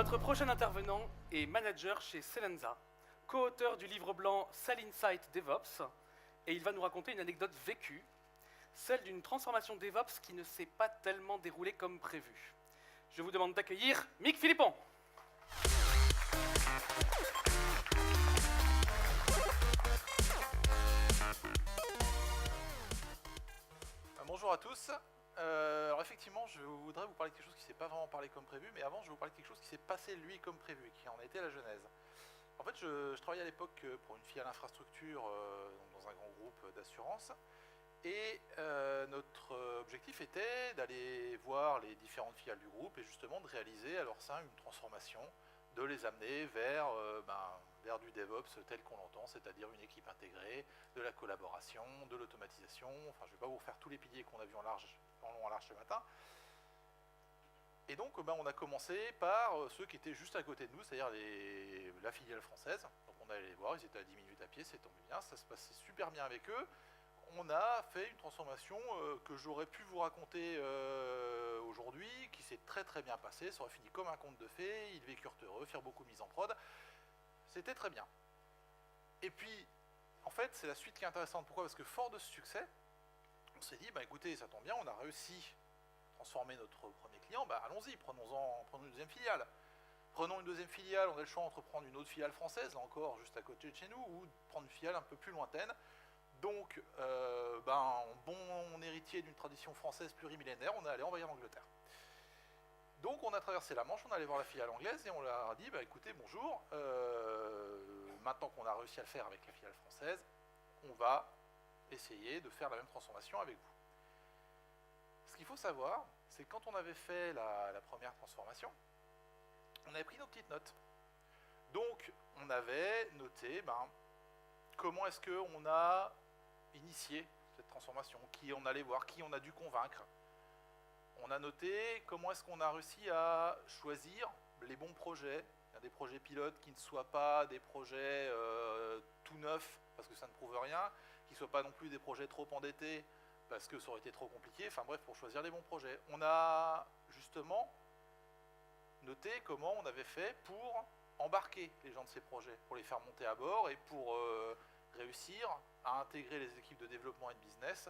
Notre prochain intervenant est manager chez Selenza, co-auteur du livre blanc Sell Insight DevOps, et il va nous raconter une anecdote vécue, celle d'une transformation DevOps qui ne s'est pas tellement déroulée comme prévu. Je vous demande d'accueillir Mick Philippon. Bonjour à tous. Alors effectivement, je voudrais vous parler de quelque chose qui ne s'est pas vraiment parlé comme prévu, mais avant je vais vous parler de quelque chose qui s'est passé lui comme prévu, qui en a été la genèse. En fait, je travaillais à l'époque pour une filiale infrastructure dans un grand groupe d'assurance, et notre objectif était d'aller voir les différentes filiales du groupe et justement de réaliser à leur sein une transformation, de les amener vers du DevOps tel qu'on l'entend, c'est-à-dire une équipe intégrée, de la collaboration, de l'automatisation. Enfin, je ne vais pas vous refaire tous les piliers qu'on a vus en long en large ce matin. Et donc, on a commencé par ceux qui étaient juste à côté de nous, c'est-à-dire la filiale française. Donc, on allait les voir, ils étaient à 10 minutes à pied, c'est tombé bien, ça se passait super bien avec eux. On a fait une transformation que j'aurais pu vous raconter aujourd'hui, qui s'est très très bien passée, ça aurait fini comme un conte de fées, ils vécurent heureux, firent beaucoup de mise en prod. C'était très bien. Et puis, en fait, c'est la suite qui est intéressante. Pourquoi ? Parce que fort de ce succès, on s'est dit, écoutez, ça tombe bien, on a réussi à transformer notre premier client, allons-y, prenons une deuxième filiale. Prenons une deuxième filiale, on a le choix entre prendre une autre filiale française, là encore, juste à côté de chez nous, ou prendre une filiale un peu plus lointaine. Donc, bon héritier d'une tradition française plurimillénaire, on est allé envahir l'Angleterre. Donc on a traversé la Manche, on est allé voir la filiale anglaise et on leur a dit, écoutez, bonjour, maintenant qu'on a réussi à le faire avec la filiale française, on va essayer de faire la même transformation avec vous. Ce qu'il faut savoir, c'est que quand on avait fait la première transformation, on avait pris nos petites notes. Donc on avait noté comment est-ce qu'on a initié cette transformation, qui on allait voir, qui on a dû convaincre. On a noté comment est-ce qu'on a réussi à choisir les bons projets. Il y a des projets pilotes qui ne soient pas des projets tout neufs, parce que ça ne prouve rien, qui ne soient pas non plus des projets trop endettés, parce que ça aurait été trop compliqué. Enfin bref, pour choisir les bons projets. On a justement noté comment on avait fait pour embarquer les gens de ces projets, pour les faire monter à bord et pour réussir à intégrer les équipes de développement et de business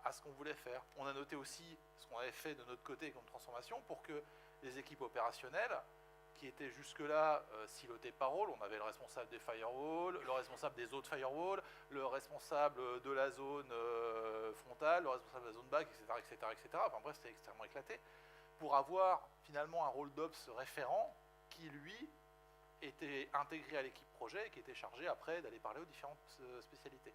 à ce qu'on voulait faire. On a noté aussi ce qu'on avait fait de notre côté comme transformation pour que les équipes opérationnelles, qui étaient jusque-là silotées par rôle, on avait le responsable des firewalls, le responsable des autres firewalls, le responsable de la zone frontale, le responsable de la zone back, etc. Enfin bref, c'était extrêmement éclaté, pour avoir finalement un rôle d'ops référent qui, lui, était intégré à l'équipe projet et qui était chargé après d'aller parler aux différentes spécialités.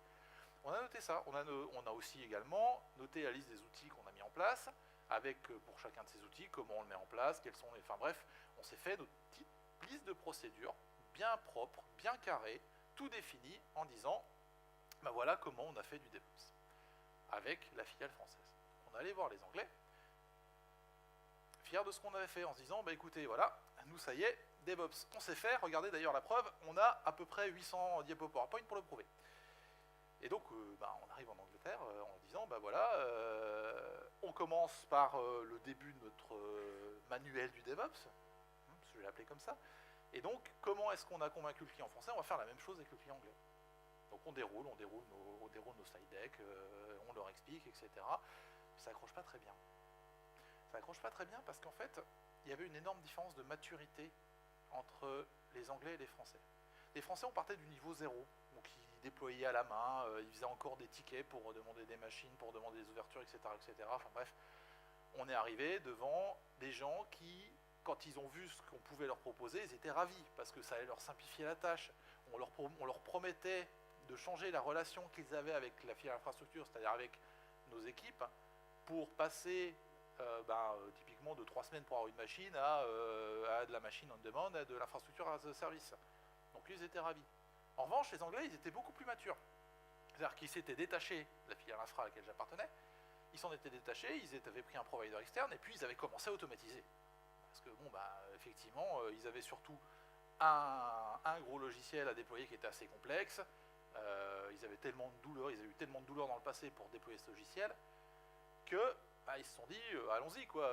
On a noté ça, on a aussi également noté la liste des outils qu'on a mis en place, avec pour chacun de ces outils, comment on le met en place, quels sont les... Enfin bref, on s'est fait notre petite liste de procédures, bien propre, bien carré, tout défini, en disant, voilà comment on a fait du DevOps, avec la filiale française. On allait voir les Anglais, fiers de ce qu'on avait fait, en se disant, écoutez, voilà, nous ça y est, DevOps, on sait faire, regardez d'ailleurs la preuve, on a à peu près 800 diapos PowerPoint pour le prouver. Et donc, on arrive en Angleterre en disant, on commence par le début de notre manuel du DevOps, je vais l'appeler comme ça, et donc, comment est-ce qu'on a convaincu le client français ? On va faire la même chose avec le client anglais. Donc on déroule nos slide decks, on leur explique, etc. Ça accroche pas très bien. Ça accroche pas très bien parce qu'en fait, il y avait une énorme différence de maturité entre les Anglais et les Français. Les Français, on partait du niveau 0, donc ils déployaient à la main, ils faisaient encore des tickets pour demander des machines, pour demander des ouvertures, etc. Enfin bref, on est arrivé devant des gens qui, quand ils ont vu ce qu'on pouvait leur proposer, ils étaient ravis, parce que ça allait leur simplifier la tâche. On leur promettait de changer la relation qu'ils avaient avec la filiale infrastructure, c'est-à-dire avec nos équipes, pour passer typiquement de 3 semaines pour avoir une machine à de la machine on demand, à de l'infrastructure as a service. Donc ils étaient ravis. En revanche, les Anglais, ils étaient beaucoup plus matures. C'est-à-dire qu'ils s'étaient détachés de la filiale infra à laquelle j'appartenais, ils s'en étaient détachés, ils avaient pris un provider externe, et puis ils avaient commencé à automatiser. Parce que, effectivement, ils avaient surtout un gros logiciel à déployer qui était assez complexe, ils avaient tellement de douleurs, ils avaient eu tellement de douleurs dans le passé pour déployer ce logiciel, que ils se sont dit, allons-y, quoi,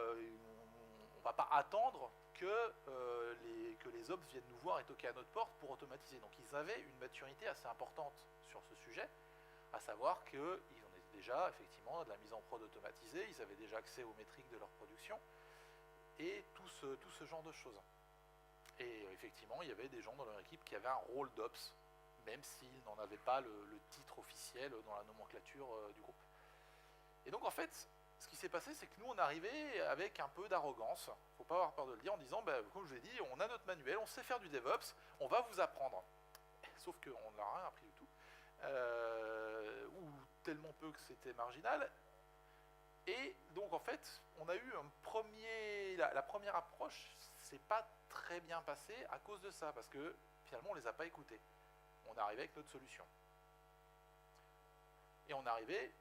va pas attendre que les ops viennent nous voir et toquer à notre porte pour automatiser. Donc ils avaient une maturité assez importante sur ce sujet, à savoir qu'ils en étaient déjà effectivement de la mise en prod automatisée, ils avaient déjà accès aux métriques de leur production et tout ce genre de choses. Et effectivement, il y avait des gens dans leur équipe qui avaient un rôle d'ops, même s'ils n'en avaient pas le titre officiel dans la nomenclature du groupe. Et donc en fait, ce qui s'est passé, c'est que nous on arrivait avec un peu d'arrogance, faut pas avoir peur de le dire, en disant, comme je vous ai dit, on a notre manuel, on sait faire du DevOps, on va vous apprendre. Sauf qu'on n'a rien appris du tout, ou tellement peu que c'était marginal. Et donc en fait, on a eu la première approche, c'est pas très bien passé à cause de ça, parce que finalement on les a pas écoutés. On est arrivé avec notre solution. Et on est arrivé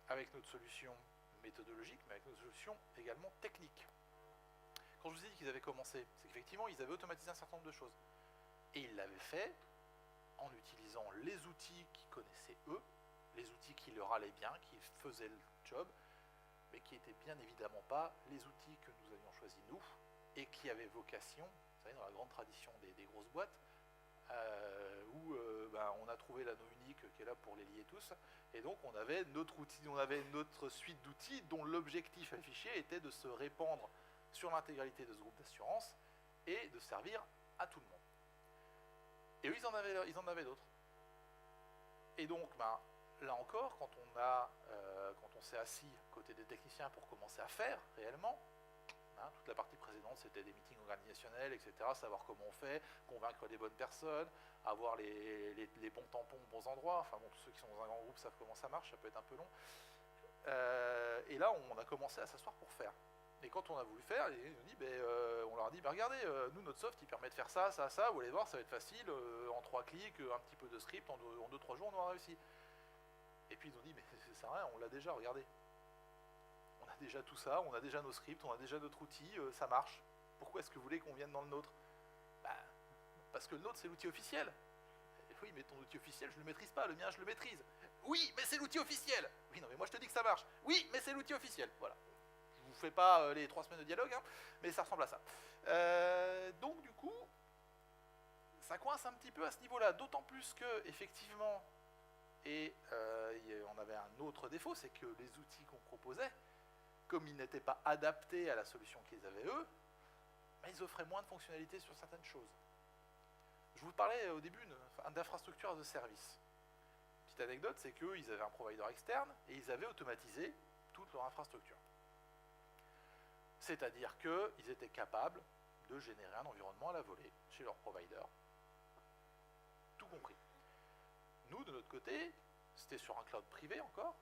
avec notre solution méthodologique, mais avec notre solution également technique. Quand je vous ai dit qu'ils avaient commencé, c'est qu'effectivement, ils avaient automatisé un certain nombre de choses. Et ils l'avaient fait en utilisant les outils qu'ils connaissaient eux, les outils qui leur allaient bien, qui faisaient le job, mais qui n'étaient bien évidemment pas les outils que nous avions choisis nous, et qui avaient vocation, vous savez, dans la grande tradition des grosses boîtes, où on a trouvé l'anneau unique qui est là pour les lier tous, et donc on avait notre outil, on avait notre suite d'outils dont l'objectif affiché était de se répandre sur l'intégralité de ce groupe d'assurance et de servir à tout le monde. Et eux, ils en avaient d'autres. Et donc, là encore, quand on s'est assis côté des techniciens pour commencer à faire réellement, toute la partie précédente, c'était des meetings organisationnels, etc., savoir comment on fait, convaincre les bonnes personnes, avoir les bons tampons aux bons endroits. Enfin bon, tous ceux qui sont dans un grand groupe savent comment ça marche, ça peut être un peu long. Et là, on a commencé à s'asseoir pour faire. Et quand on a voulu faire, on leur a dit, regardez, nous, notre soft, il permet de faire ça, ça, ça, vous allez voir, ça va être facile, en 3 clics, un petit peu de script, en 2-3 jours, on aura réussi. Et puis ils ont dit, mais ça sert à rien, on l'a déjà, regardez. On a déjà tout ça, on a déjà nos scripts, on a déjà notre outil, ça marche. Pourquoi est-ce que vous voulez qu'on vienne dans le nôtre? Parce que le nôtre, c'est l'outil officiel. Et oui, mais ton outil officiel, je ne le maîtrise pas, le mien, je le maîtrise. Oui, mais c'est l'outil officiel. Oui, non, mais moi, je te dis que ça marche. Oui, mais c'est l'outil officiel. Voilà. Je vous fais pas les 3 semaines de dialogue, mais ça ressemble à ça. Donc, du coup, ça coince un petit peu à ce niveau-là, d'autant plus que, effectivement, on avait un autre défaut, c'est que les outils qu'on proposait, comme ils n'étaient pas adaptés à la solution qu'ils avaient eux, ils offraient moins de fonctionnalités sur certaines choses. Je vous parlais au début d'infrastructure as a service. Petite anecdote, c'est qu'eux, ils avaient un provider externe et ils avaient automatisé toute leur infrastructure. C'est-à-dire qu'ils étaient capables de générer un environnement à la volée chez leur provider, tout compris. Nous, de notre côté, c'était sur un cloud privé encore,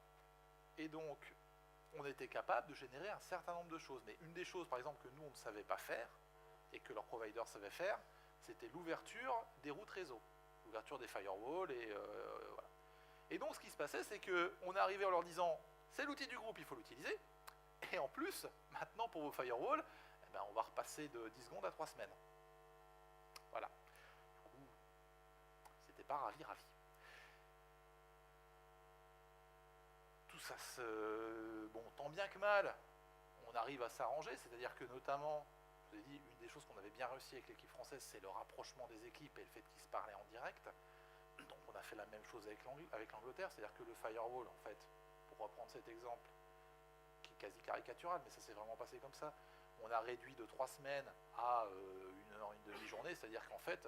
et donc on était capable de générer un certain nombre de choses. Mais une des choses, par exemple, que nous, on ne savait pas faire, et que leur provider savait faire, c'était l'ouverture des routes réseau, l'ouverture des firewalls, et voilà. Et donc, ce qui se passait, c'est qu'on est arrivé en leur disant, c'est l'outil du groupe, il faut l'utiliser, et en plus, maintenant, pour vos firewalls, on va repasser de 10 secondes à 3 semaines. Voilà. Du coup, c'était pas ravi. Tout ça tant bien que mal, on arrive à s'arranger, c'est-à-dire que notamment, je vous ai dit, une des choses qu'on avait bien réussi avec l'équipe française, c'est le rapprochement des équipes et le fait qu'ils se parlaient en direct. Donc on a fait la même chose avec l'Angleterre, c'est-à-dire que le firewall, en fait, pour reprendre cet exemple, qui est quasi caricatural, mais ça s'est vraiment passé comme ça, on a réduit de 3 semaines à 1 heure, une demi-journée, c'est-à-dire qu'en fait,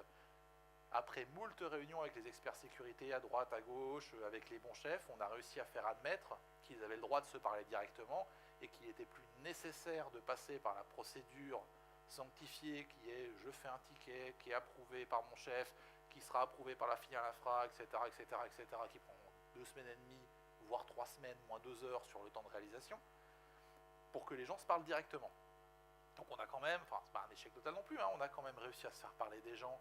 après moult réunions avec les experts sécurité à droite, à gauche, avec les bons chefs, on a réussi à faire admettre qu'ils avaient le droit de se parler directement et qu'il était plus nécessaire de passer par la procédure sanctifiée qui est je fais un ticket, qui est approuvé par mon chef, qui sera approuvé par la filiale infra, etc., qui prend 2 semaines et demie, voire 3 semaines, moins 2 heures sur le temps de réalisation, pour que les gens se parlent directement. Donc on a quand même, c'est pas un échec total non plus, on a quand même réussi à se faire parler des gens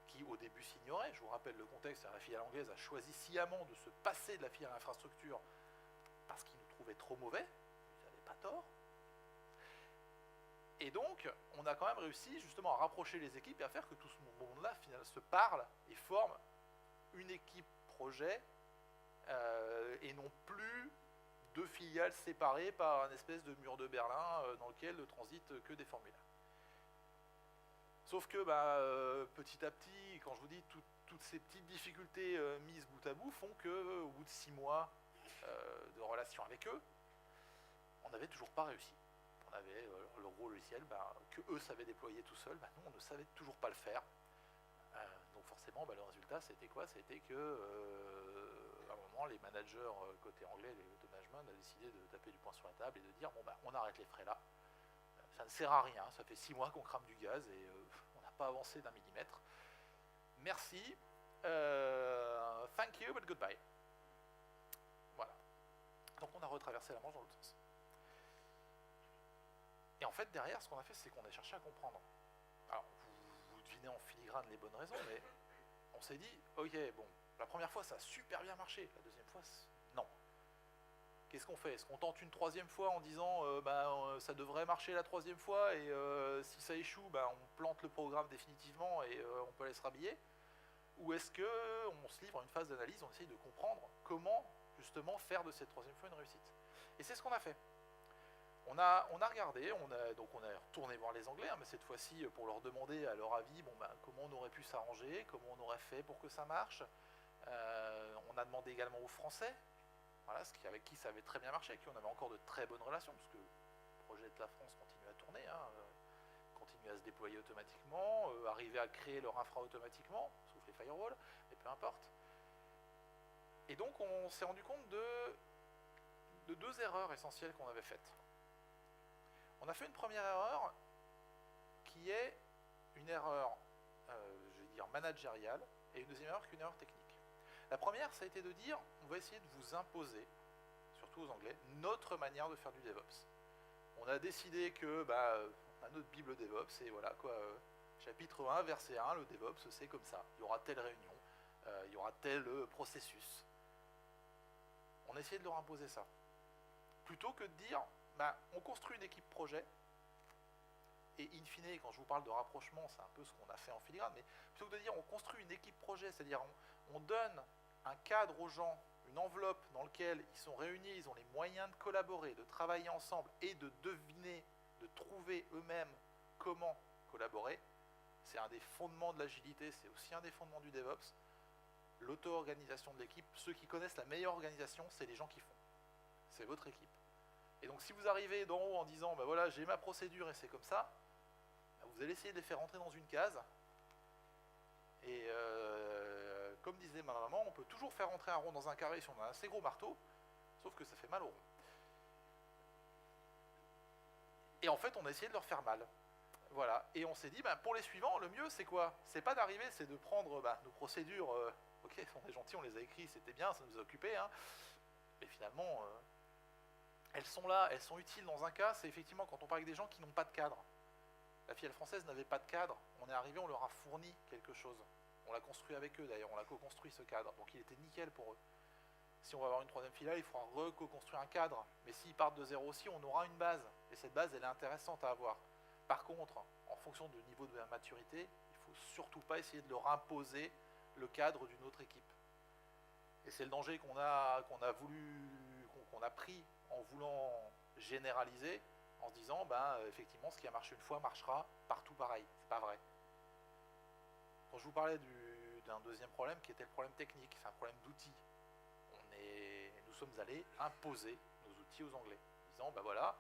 qui au début s'ignoraient. Je vous rappelle le contexte, la filiale anglaise a choisi sciemment de se passer de la filiale infrastructure parce qu'ils nous trouvaient trop mauvais, ils n'avaient pas tort. Et donc, on a quand même réussi justement à rapprocher les équipes et à faire que tout ce monde-là finalement se parle et forme une équipe projet et non plus 2 filiales séparées par un espèce de mur de Berlin dans lequel ne transitent que des formulaires. Sauf que petit à petit, quand je vous dis toutes ces petites difficultés mises bout à bout font qu'au bout de 6 mois de relation avec eux, on n'avait toujours pas réussi. On avait le gros logiciel que eux savaient déployer tout seuls, nous on ne savait toujours pas le faire. Donc forcément le résultat c'était quoi? C'était que à un moment les managers côté anglais, les auto management, a décidé de taper du poing sur la table et de dire on arrête les frais là. Ça ne sert à rien, ça fait 6 mois qu'on crame du gaz et on n'a pas avancé d'un millimètre. Merci, thank you but goodbye. Voilà. Donc on a retraversé la Manche dans l'autre sens. Et en fait derrière ce qu'on a fait c'est qu'on a cherché à comprendre. Alors vous devinez en filigrane les bonnes raisons, mais on s'est dit ok bon, la première fois ça a super bien marché, la deuxième fois non. Qu'est-ce qu'on fait? Est-ce qu'on tente une troisième fois en disant ça devrait marcher la troisième fois et si ça échoue, on plante le programme définitivement et on peut aller se rhabiller? Ou est-ce qu'on se livre à une phase d'analyse, on essaye de comprendre comment justement faire de cette troisième fois une réussite? Et c'est ce qu'on a fait. On a regardé, on a retourné voir les Anglais, mais cette fois-ci pour leur demander à leur avis comment on aurait pu s'arranger, comment on aurait fait pour que ça marche. On a demandé également aux Français, voilà, avec qui ça avait très bien marché, avec qui on avait encore de très bonnes relations, parce que le projet de la France continue à tourner, continue à se déployer automatiquement, arriver à créer leur infra automatiquement, sauf les firewalls, mais peu importe. Et donc on s'est rendu compte de 2 erreurs essentielles qu'on avait faites. On a fait une première erreur qui est une erreur, je vais dire, managériale, et une deuxième erreur qui est une erreur technique. La première, ça a été de dire, on va essayer de vous imposer, surtout aux Anglais, notre manière de faire du DevOps. On a décidé que, on a notre Bible DevOps, et voilà quoi, chapitre 1, verset 1, le DevOps, c'est comme ça. Il y aura telle réunion, il y aura tel processus. On a essayé de leur imposer ça. Plutôt que de dire, on construit une équipe projet, et in fine, quand je vous parle de rapprochement, c'est un peu ce qu'on a fait en filigrane, mais plutôt que de dire on construit une équipe projet, c'est-à-dire on donne un cadre aux gens, une enveloppe dans laquelle ils sont réunis, ils ont les moyens de collaborer, de travailler ensemble et de deviner, de trouver eux-mêmes comment collaborer, c'est un des fondements de l'agilité, c'est aussi un des fondements du DevOps. L'auto-organisation de l'équipe, ceux qui connaissent la meilleure organisation, c'est les gens qui font. C'est votre équipe. Et donc si vous arrivez d'en haut en disant voilà, j'ai ma procédure et c'est comme ça, vous allez essayer de les faire rentrer dans une case. Et comme disait ma maman, on peut toujours faire rentrer un rond dans un carré si on a un assez gros marteau, sauf que ça fait mal au rond. Et en fait, on a essayé de leur faire mal. Voilà. Et on s'est dit, pour les suivants, le mieux c'est quoi? C'est pas d'arriver, c'est de prendre nos procédures. Ok, on est gentils, on les a écrits, c'était bien, ça nous a occupés. Mais finalement, elles sont là, elles sont utiles dans un cas, c'est effectivement quand on parle avec des gens qui n'ont pas de cadre. La filiale française n'avait pas de cadre, on est arrivé, on leur a fourni quelque chose. On l'a construit avec eux d'ailleurs, on l'a co-construit ce cadre, donc il était nickel pour eux. Si on va avoir une troisième filiale, il faudra co-construire un cadre, mais s'ils partent de zéro aussi, on aura une base, et cette base elle est intéressante à avoir. Par contre, en fonction du niveau de maturité, il ne faut surtout pas essayer de leur imposer le cadre d'une autre équipe. Et c'est le danger qu'on a pris en voulant généraliser, en se disant, effectivement, ce qui a marché une fois marchera partout pareil. C'est pas vrai. Quand je vous parlais d'un deuxième problème, qui était le problème technique, c'est un problème d'outils. Nous sommes allés imposer nos outils aux Anglais, en disant, voilà,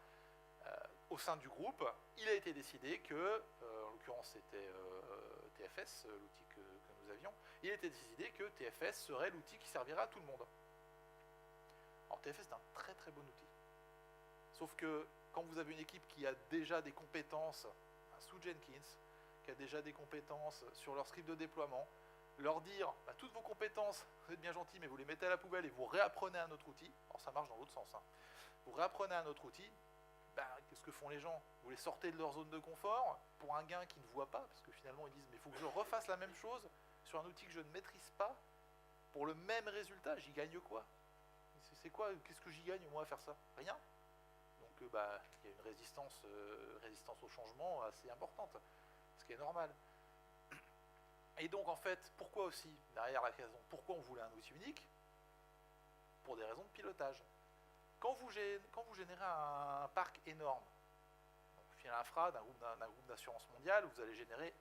au sein du groupe, il a été décidé que, en l'occurrence c'était TFS, l'outil que nous avions, il a été décidé que TFS serait l'outil qui servirait à tout le monde. Alors TFS est un très très bon outil. Sauf que quand vous avez une équipe qui a déjà des compétences sous Jenkins, qui a déjà des compétences sur leur script de déploiement, leur dire toutes vos compétences, vous êtes bien gentil, mais vous les mettez à la poubelle et vous réapprenez un autre outil, alors ça marche dans l'autre sens, vous réapprenez un autre outil, qu'est-ce que font les gens? Vous les sortez de leur zone de confort pour un gain qu'ils ne voient pas, parce que finalement ils disent mais il faut que je refasse la même chose sur un outil que je ne maîtrise pas, pour le même résultat, j'y gagne quoi? C'est quoi? Qu'est-ce que j'y gagne moi à faire ça? Rien. Donc il y a une résistance au changement assez importante, ce qui est normal. Et donc en fait, pourquoi aussi, derrière la raison, pourquoi on voulait un outil unique? Pour des raisons de pilotage. quand vous générez un parc énorme, Filiale Infra d'un groupe d'assurance mondiale, vous allez générer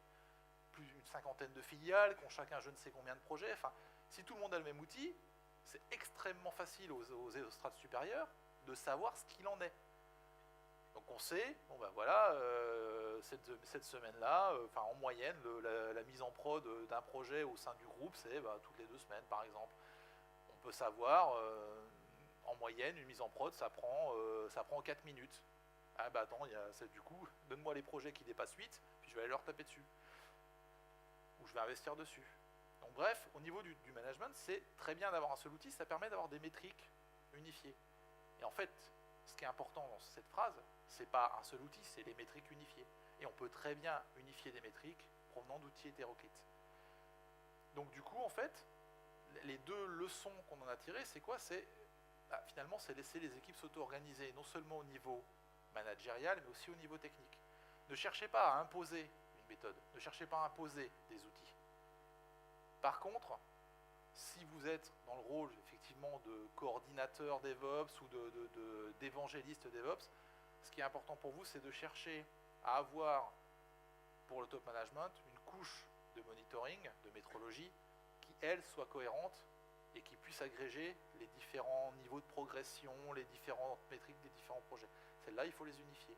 plus d'une cinquantaine de filiales qui ont chacun je ne sais combien de projets. Enfin, si tout le monde a le même outil, c'est extrêmement facile aux strates supérieures de savoir ce qu'il en est. Donc on sait, bon ben voilà, cette semaine-là, en moyenne, la mise en prod d'un projet au sein du groupe, c'est toutes les 2 semaines par exemple. On peut savoir, en moyenne, une mise en prod, ça prend 4 minutes. Ah bah attends, du coup, donne-moi les projets qui dépassent 8, puis je vais aller leur taper dessus. Ou je vais investir dessus. Donc bref, au niveau du management, c'est très bien d'avoir un seul outil, ça permet d'avoir des métriques unifiées. Et en fait, ce qui est important dans cette phrase, c'est pas un seul outil, c'est les métriques unifiées. Et on peut très bien unifier des métriques provenant d'outils hétéroclites. Donc du coup, en fait, les 2 leçons qu'on en a tirées, c'est quoi? Finalement, c'est laisser les équipes s'auto-organiser, non seulement au niveau managérial, mais aussi au niveau technique. Ne cherchez pas à imposer une méthode, ne cherchez pas à imposer des outils. Par contre, si vous êtes dans le rôle effectivement de coordinateur DevOps ou d'évangéliste DevOps, ce qui est important pour vous, c'est de chercher à avoir pour le top management une couche de monitoring, de métrologie, qui elle soit cohérente et qui puisse agréger les différents niveaux de progression, les différentes métriques des différents projets. Celles-là, il faut les unifier.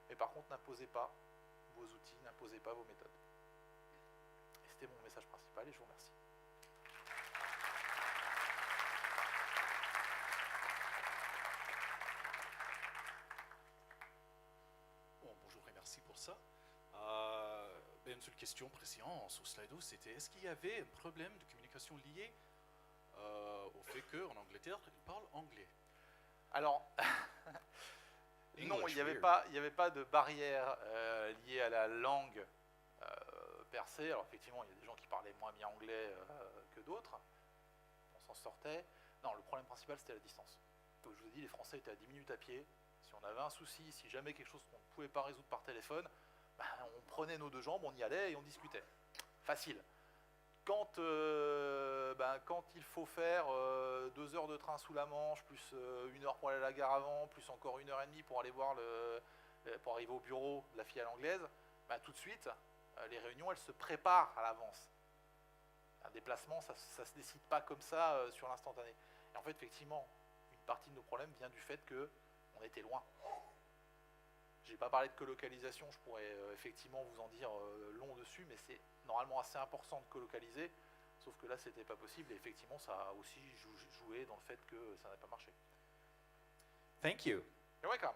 Mais par contre, n'imposez pas vos outils, n'imposez pas vos méthodes. Et c'était mon message principal et je vous remercie. Bon, bonjour et merci pour ça. Une seule question précédente sur Slido, c'était est-ce qu'il y avait un problème de communication lié au fait qu'en Angleterre, ils parlent anglais? Alors, non, il n'y avait pas de barrière liée à la langue per se. Alors effectivement, il y a des gens qui parlaient moins bien anglais que d'autres. On s'en sortait. Non, le problème principal, c'était la distance. Donc, je vous ai dit, les Français étaient à 10 minutes à pied. Si on avait un souci, si jamais quelque chose qu'on ne pouvait pas résoudre par téléphone, on prenait nos 2 jambes, on y allait et on discutait. Facile. Quand il faut faire 2 heures de train sous la Manche, plus 1 heure pour aller à la gare avant, plus encore 1h30 pour aller voir pour arriver au bureau de la filiale anglaise, tout de suite, les réunions, elles se préparent à l'avance. Un déplacement, ça ne se décide pas comme ça sur l'instantané. Et en fait, effectivement, une partie de nos problèmes vient du fait qu'on était loin. J'ai pas parlé de colocalisation, je pourrais effectivement vous en dire long dessus, mais c'est normalement assez important de colocaliser, sauf que là c'était pas possible et effectivement ça a aussi joué dans le fait que ça n'a pas marché. Thank you. You're welcome.